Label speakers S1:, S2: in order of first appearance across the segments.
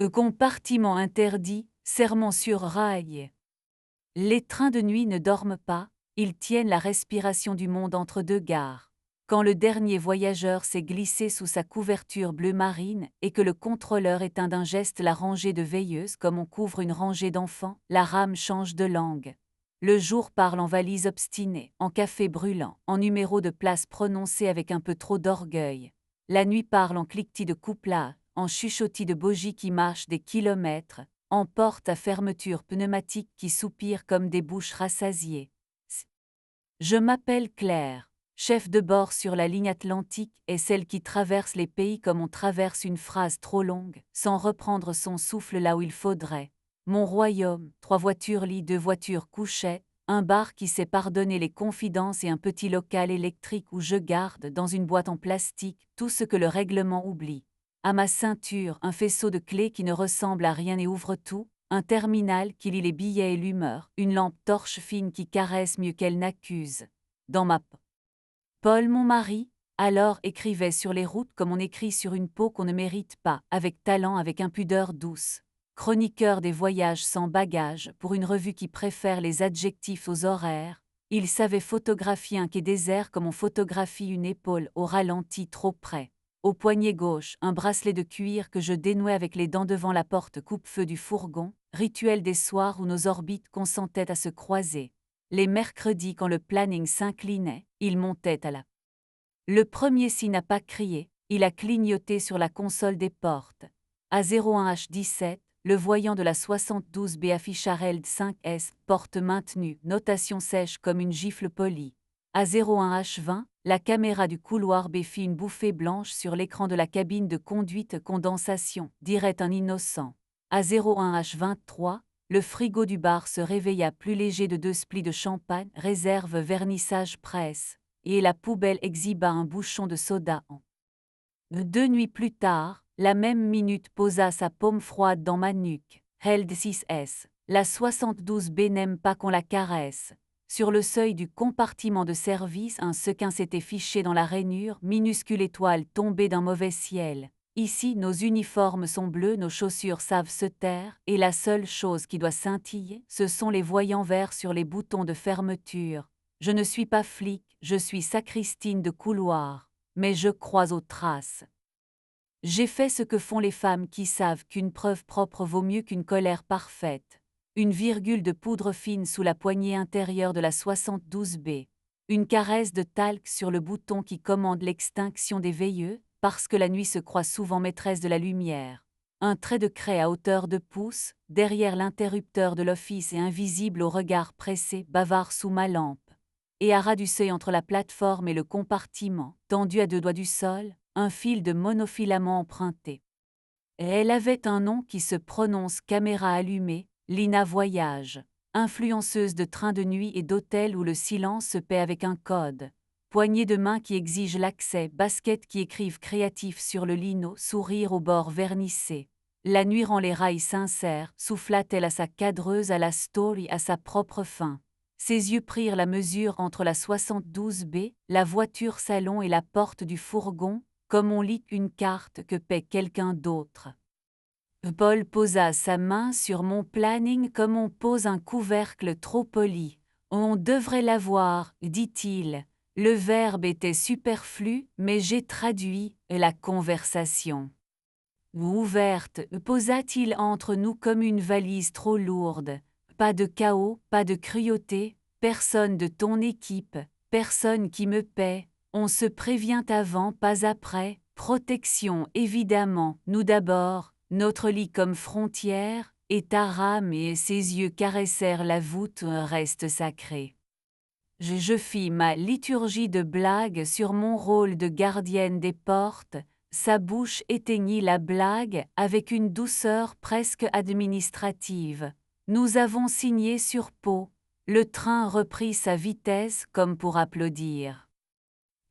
S1: Compartiment interdit, serment sur rail. Les trains de nuit ne dorment pas, ils tiennent la respiration du monde entre deux gares. Quand le dernier voyageur s'est glissé sous sa couverture bleu marine et que le contrôleur éteint d'un geste la rangée de veilleuses comme on couvre une rangée d'enfants, la rame change de langue. Le jour parle en valise obstinée, en café brûlant, en numéro de place prononcé avec un peu trop d'orgueil. La nuit parle en cliquetis de couplats, en chuchotis de bogies qui marchent des kilomètres, en portes à fermeture pneumatique qui soupirent comme des bouches rassasiées. Je m'appelle Claire, chef de bord sur la ligne Atlantique et celle qui traverse les pays comme on traverse une phrase trop longue, sans reprendre son souffle là où il faudrait. Mon royaume, 3 voitures-lits, 2 voitures couchettes, un bar qui sait pardonner les confidences et un petit local électrique où je garde, dans une boîte en plastique, tout ce que le règlement oublie. À ma ceinture, un faisceau de clés qui ne ressemble à rien et ouvre tout, un terminal qui lit les billets et l'humeur, une lampe torche fine qui caresse mieux qu'elle n'accuse. Dans ma Paul, mon mari, alors écrivait sur les routes comme on écrit sur une peau qu'on ne mérite pas, avec talent, avec impudeur douce. Chroniqueur des voyages sans bagages pour une revue qui préfère les adjectifs aux horaires, il savait photographier un quai désert comme on photographie une épaule au ralenti trop près. Au poignet gauche, un bracelet de cuir que je dénouais avec les dents devant la porte coupe-feu du fourgon, rituel des soirs où nos orbites consentaient à se croiser. Les mercredis, quand le planning s'inclinait, il montait à la. Le premier s'y n'a pas crié, il a clignoté sur la console des portes. À 01H17, le voyant de la 72B affiche Harald 5S, porte maintenue, notation sèche comme une gifle polie. À 01H20, la caméra du couloir B fit une bouffée blanche sur l'écran de la cabine de conduite condensation, dirait un innocent. À 01H23, le frigo du bar se réveilla plus léger de 2 splis de champagne, réserve vernissage presse, et la poubelle exhiba un bouchon de soda en. 2 nuits plus tard, la même minute posa sa paume froide dans ma nuque. Held 6S, la 72B n'aime pas qu'on la caresse. Sur le seuil du compartiment de service, un sequin s'était fiché dans la rainure, minuscule étoile tombée d'un mauvais ciel. Ici, nos uniformes sont bleus, nos chaussures savent se taire, et la seule chose qui doit scintiller, ce sont les voyants verts sur les boutons de fermeture. Je ne suis pas flic, je suis sacristine de couloir, mais je crois aux traces. J'ai fait ce que font les femmes qui savent qu'une preuve propre vaut mieux qu'une colère parfaite. Une virgule de poudre fine sous la poignée intérieure de la 72B. Une caresse de talc sur le bouton qui commande l'extinction des veilleux, parce que la nuit se croit souvent maîtresse de la lumière. Un trait de craie à hauteur de pouce, derrière l'interrupteur de l'office et invisible au regard pressé, bavard sous ma lampe. Et à ras du seuil entre la plateforme et le compartiment, tendu à 2 doigts du sol, un fil de monofilament emprunté. Et elle avait un nom qui se prononce caméra allumée, Lina Voyage, influenceuse de trains de nuit et d'hôtels où le silence se paie avec un code, poignée de main qui exige l'accès, baskets qui écrivent créatif sur le lino, sourire au bord vernissé. La nuit rend les rails sincères, souffla-t-elle à sa cadreuse, à la story, à sa propre fin. Ses yeux prirent la mesure entre la 72B, la voiture salon et la porte du fourgon, comme on lit une carte que paie quelqu'un d'autre. Paul posa sa main sur mon planning comme on pose un couvercle trop poli. On devrait l'avoir, dit-il. Le verbe était superflu, mais j'ai traduit la conversation. Ouverte, posa-t-il entre nous comme une valise trop lourde. Pas de chaos, pas de cruauté, personne de ton équipe, personne qui me paie. On se prévient avant, pas après. Protection, évidemment, nous d'abord, notre lit comme frontière, et ta rame et ses yeux caressèrent la voûte, un reste sacré. Je fis ma liturgie de blague sur mon rôle de gardienne des portes, sa bouche éteignit la blague avec une douceur presque administrative. Nous avons signé sur peau. Le train reprit sa vitesse comme pour applaudir.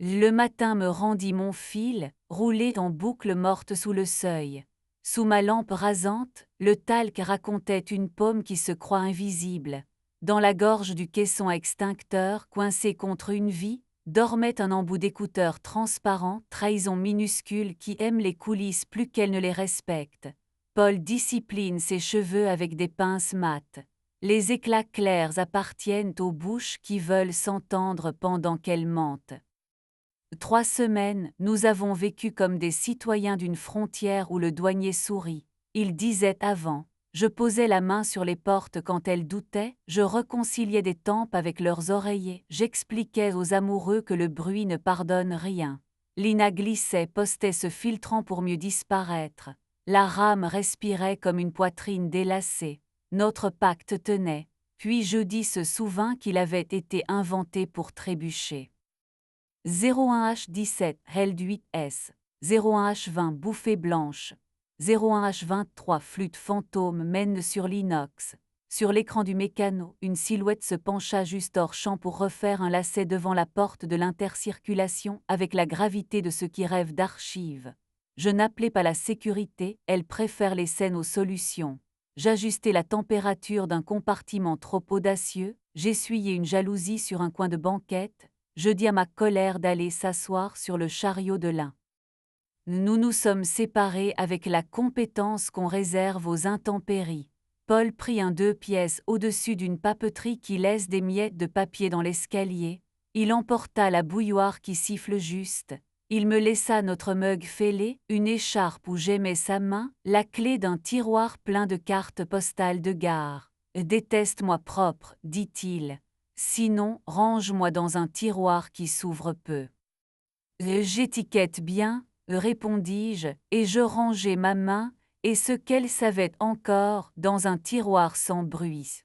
S1: Le matin me rendit mon fil, roulé en boucle morte sous le seuil. Sous ma lampe rasante, le talc racontait une paume qui se croit invisible. Dans la gorge du caisson extincteur, coincé contre une vie, dormait un embout d'écouteur transparent, trahison minuscule qui aime les coulisses plus qu'elle ne les respecte. Paul discipline ses cheveux avec des pinces mates. Les éclats clairs appartiennent aux bouches qui veulent s'entendre pendant qu'elles mentent. 3 semaines, nous avons vécu comme des citoyens d'une frontière où le douanier sourit. Il disait avant, je posais la main sur les portes quand elles doutaient, je réconciliais des tempes avec leurs oreillers, j'expliquais aux amoureux que le bruit ne pardonne rien. Lina glissait, postait se filtrant pour mieux disparaître. La rame respirait comme une poitrine délacée. Notre pacte tenait, puis jeudi se souvint qu'il avait été inventé pour trébucher. 01H17 Held 8S, 01H20 Bouffée blanche, 01H23 Flûte fantôme mène sur l'inox. Sur l'écran du mécano, une silhouette se pencha juste hors champ pour refaire un lacet devant la porte de l'intercirculation avec la gravité de ceux qui rêvent d'archives. Je n'appelais pas la sécurité, elle préfère les scènes aux solutions. J'ajustais la température d'un compartiment trop audacieux, j'essuyais une jalousie sur un coin de banquette, je dis à ma colère d'aller s'asseoir sur le chariot de lin. Nous nous sommes séparés avec la compétence qu'on réserve aux intempéries. Paul prit un 2 pièces au-dessus d'une papeterie qui laisse des miettes de papier dans l'escalier. Il emporta la bouilloire qui siffle juste. Il me laissa notre mug fêlé, une écharpe où j'aimais sa main, la clé d'un tiroir plein de cartes postales de gare. Déteste-moi propre, dit-il. Sinon, range-moi dans un tiroir qui s'ouvre peu. J'étiquette bien, répondis-je, et je rangeai ma main, et ce qu'elle savait encore, dans un tiroir sans bruit.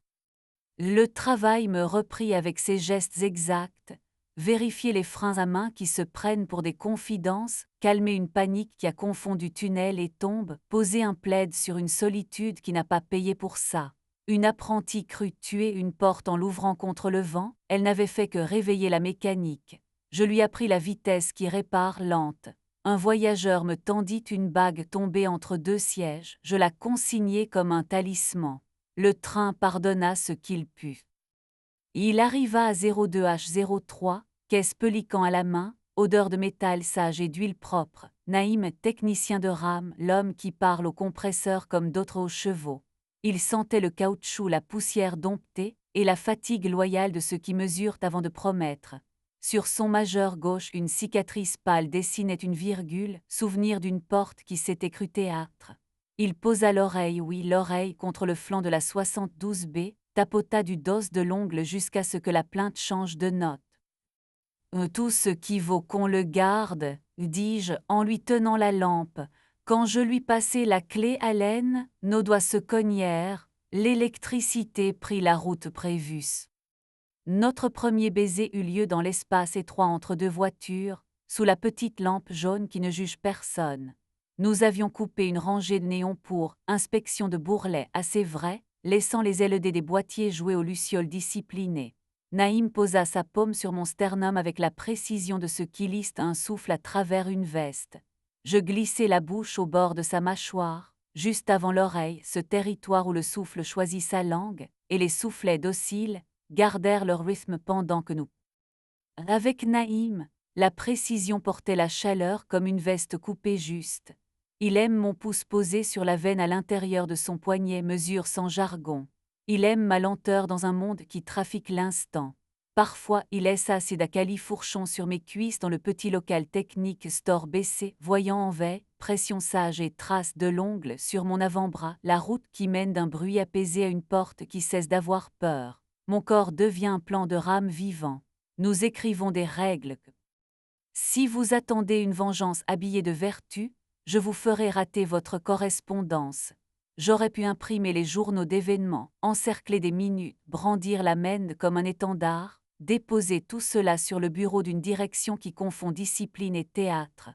S1: Le travail me reprit avec ses gestes exacts, vérifier les freins à main qui se prennent pour des confidences, calmer une panique qui a confondu tunnel et tombe, poser un plaid sur une solitude qui n'a pas payé pour ça. Une apprentie crut tuer une porte en l'ouvrant contre le vent, elle n'avait fait que réveiller la mécanique. Je lui appris la vitesse qui répare lente. Un voyageur me tendit une bague tombée entre 2 sièges, je la consignai comme un talisman. Le train pardonna ce qu'il put. Il arriva à 02H03, caisse pelican à la main, odeur de métal sage et d'huile propre. Naïm, technicien de rame, l'homme qui parle au compresseur comme d'autres aux chevaux. Il sentait le caoutchouc, la poussière domptée, et la fatigue loyale de ceux qui mesurent avant de promettre. Sur son majeur gauche, une cicatrice pâle dessinait une virgule, souvenir d'une porte qui s'était crue théâtre. Il posa l'oreille, oui, l'oreille contre le flanc de la 72B, tapota du dos de l'ongle jusqu'à ce que la plainte change de note. Tout ce qui vaut qu'on le garde, dis-je en lui tenant la lampe. Quand je lui passai la clé à laine, nos doigts se cognèrent, l'électricité prit la route prévue. Notre premier baiser eut lieu dans l'espace étroit entre 2 voitures, sous la petite lampe jaune qui ne juge personne. Nous avions coupé une rangée de néons pour inspection de bourrelets, assez vrai, laissant les LED des boîtiers jouer aux lucioles disciplinées. Naïm posa sa paume sur mon sternum avec la précision de ce qui liste un souffle à travers une veste. Je glissai la bouche au bord de sa mâchoire, juste avant l'oreille, ce territoire où le souffle choisit sa langue, et les soufflets dociles gardèrent leur rythme pendant que nous. Avec Naïm, la précision portait la chaleur comme une veste coupée juste. Il aime mon pouce posé sur la veine à l'intérieur de son poignet, mesure sans jargon. Il aime ma lenteur dans un monde qui trafique l'instant. Parfois, il laisse assez d'acalifourchon sur mes cuisses dans le petit local technique store baissé, voyant en veille, pression sage et traces de l'ongle sur mon avant-bras, la route qui mène d'un bruit apaisé à une porte qui cesse d'avoir peur. Mon corps devient un plan de rame vivant. Nous écrivons des règles. Si vous attendez une vengeance habillée de vertu, je vous ferai rater votre correspondance. J'aurais pu imprimer les journaux d'événements, encercler des minutes, brandir la mène comme un étendard, déposer tout cela sur le bureau d'une direction qui confond discipline et théâtre.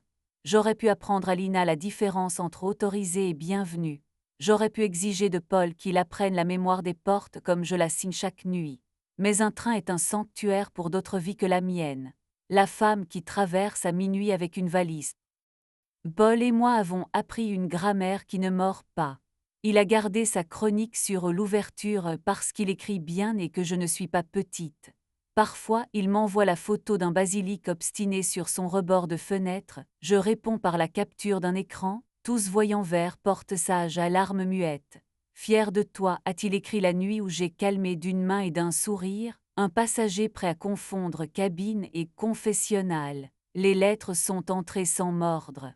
S1: J'aurais pu apprendre à Lina la différence entre autorisé et bienvenu. J'aurais pu exiger de Paul qu'il apprenne la mémoire des portes comme je la signe chaque nuit. Mais un train est un sanctuaire pour d'autres vies que la mienne. La femme qui traverse à minuit avec une valise. Paul et moi avons appris une grammaire qui ne mord pas. Il a gardé sa chronique sur l'ouverture parce qu'il écrit bien et que je ne suis pas petite. Parfois, il m'envoie la photo d'un basilic obstiné sur son rebord de fenêtre, je réponds par la capture d'un écran, tous voyants verts porte sage à larmes muettes. Fier de toi, a-t-il écrit la nuit où j'ai calmé d'une main et d'un sourire, un passager prêt à confondre cabine et confessionnal. Les lettres sont entrées sans mordre.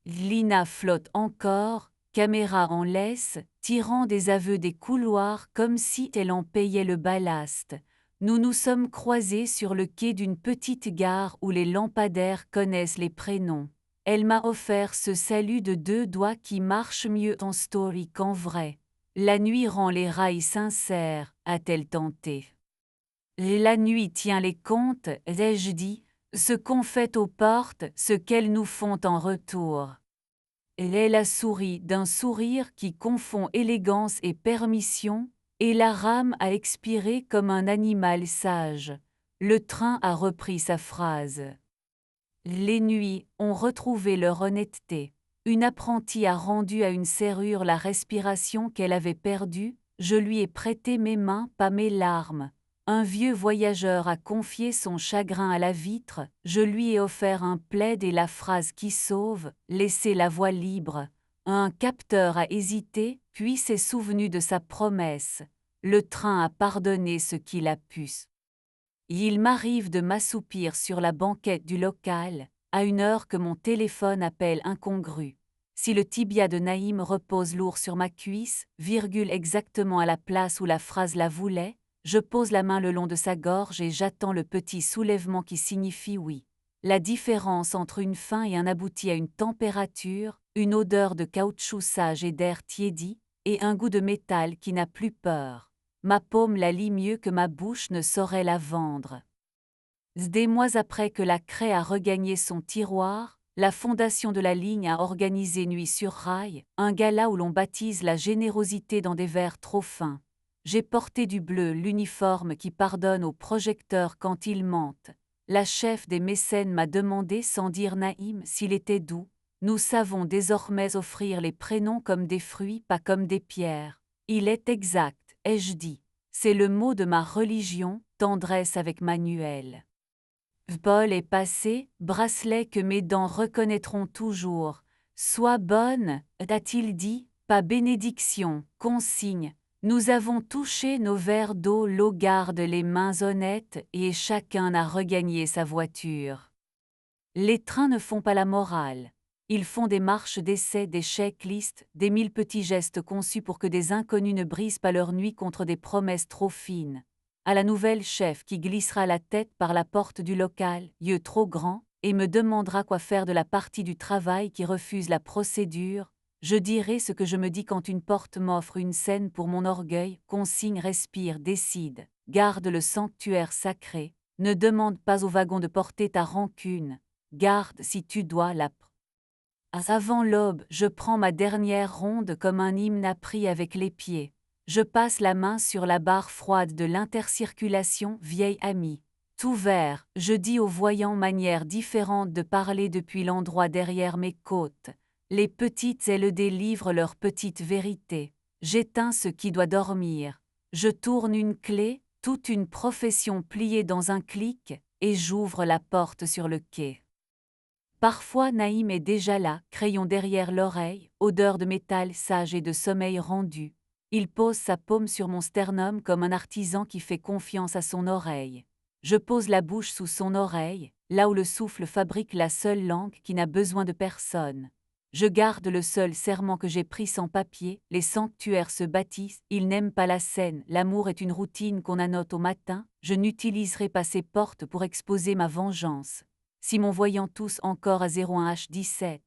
S1: Lina flotte encore, caméra en laisse, tirant des aveux des couloirs comme si elle en payait le ballast. Nous nous sommes croisés sur le quai d'une petite gare où les lampadaires connaissent les prénoms. Elle m'a offert ce salut de 2 doigts qui marche mieux en story qu'en vrai. La nuit rend les rails sincères, a-t-elle tenté. La nuit tient les comptes, ai-je dit, ce qu'on fait aux portes, ce qu'elles nous font en retour. Elle est la souris d'un sourire qui confond élégance et permission, et la rame a expiré comme un animal sage. Le train a repris sa phrase. Les nuits ont retrouvé leur honnêteté. Une apprentie a rendu à une serrure la respiration qu'elle avait perdue, je lui ai prêté mes mains, pas mes larmes. Un vieux voyageur a confié son chagrin à la vitre, je lui ai offert un plaid et la phrase qui sauve, laissez la voie libre. Un capteur a hésité, puis s'est souvenu de sa promesse. Le train a pardonné ce qu'il a pu. Il m'arrive de m'assoupir sur la banquette du local, à une heure que mon téléphone appelle incongrue. Si le tibia de Naïm repose lourd sur ma cuisse, virgule exactement à la place où la phrase la voulait, je pose la main le long de sa gorge et j'attends le petit soulèvement qui signifie oui. La différence entre une fin et un aboutit à une température, une odeur de caoutchouc sage et d'air tiédi, et un goût de métal qui n'a plus peur. Ma paume la lit mieux que ma bouche ne saurait la vendre. Des mois après que la craie a regagné son tiroir, la fondation de la ligne a organisé Nuit sur Rail, un gala où l'on baptise la générosité dans des vers trop fins. J'ai porté du bleu l'uniforme qui pardonne aux projecteurs quand ils mentent. La chef des mécènes m'a demandé sans dire Naïm s'il était doux. Nous savons désormais offrir les prénoms comme des fruits, pas comme des pierres. Il est exact, ai-je dit. C'est le mot de ma religion, tendresse avec Manuel. Paul est passé, bracelet que mes dents reconnaîtront toujours. Sois bonne, a-t-il dit, pas bénédiction, consigne. Nous avons touché nos verres d'eau, l'eau garde les mains honnêtes et chacun a regagné sa voiture. Les trains ne font pas la morale. Ils font des marches d'essai, des checklists, des 1000 petits gestes conçus pour que des inconnus ne brisent pas leur nuit contre des promesses trop fines. À la nouvelle chef qui glissera la tête par la porte du local, yeux trop grands, et me demandera quoi faire de la partie du travail qui refuse la procédure, je dirai ce que je me dis quand une porte m'offre une scène pour mon orgueil, consigne, respire, décide, garde le sanctuaire sacré, ne demande pas au wagon de porter ta rancune, garde si tu dois la. Avant l'aube, je prends ma dernière ronde comme un hymne appris avec les pieds. Je passe la main sur la barre froide de l'intercirculation, vieille amie. Tout vert, je dis aux voyants manières différentes de parler depuis l'endroit derrière mes côtes. Les petites ailes délivrent leur petite vérité. J'éteins ce qui doit dormir. Je tourne une clé, toute une profession pliée dans un clic, et j'ouvre la porte sur le quai. Parfois Naïm est déjà là, crayon derrière l'oreille, odeur de métal sage et de sommeil rendu. Il pose sa paume sur mon sternum comme un artisan qui fait confiance à son oreille. Je pose la bouche sous son oreille, là où le souffle fabrique la seule langue qui n'a besoin de personne. Je garde le seul serment que j'ai pris sans papier, les sanctuaires se bâtissent, ils n'aiment pas la scène, l'amour est une routine qu'on annote au matin, je n'utiliserai pas ces portes pour exposer ma vengeance. Si mon voyant tous encore à 01H17,